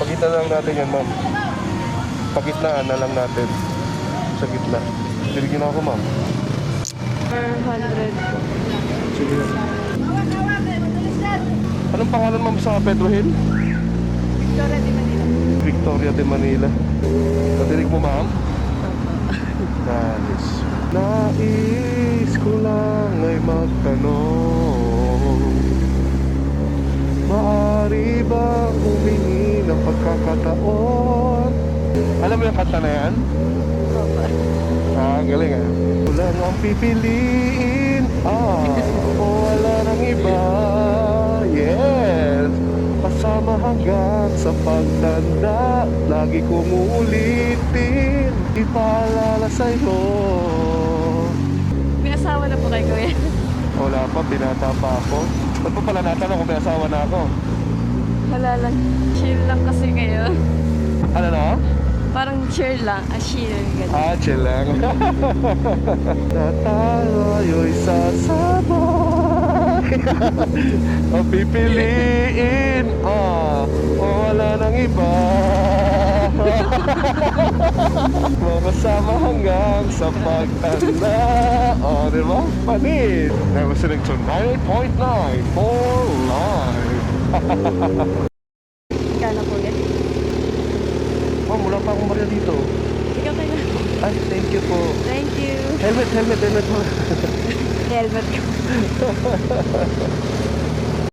Pakita lang natin yan, ma'am. Pagitnaan na lang natin. Sa gitna. Bibigyan ako, ma'am. 400 po. Sige. Anong pangalan, ma'am, sa Pedro Hill? Victoria de Manila. Victoria de Manila. Natinig mo, ma'am? Nice. Nais ko lang ay magtanong, maaari bang humingi ng pagkakataon? Alam mo yung kanta na yan? Ang galing ah. Wala nang pipiliin, o wala nang iba. Yes, kasama hanggang sa pagtanda. Lagi kong uulitin, ipaalala sa'yo. May asawa na po kayo, kuya. Wala pa, binata pa ako. Ba't pa pala natanong kung may asawa na ako? Wala lang. Chill lang kasi kayo. Ano na? Parang chill lang. Chill. Ganun. Chill lang. Na tayo'y sasabay. O pipiliin, o wala nang iba. Makasama hanggang sa pagtanda. O, diba? Panis. Now listening to 98.9 for life. Kano po yan? Oh, mula pa akong barya dito. Ikaw kayo. Ay, thank you po. Thank you. Helmet mo. Helmet ko.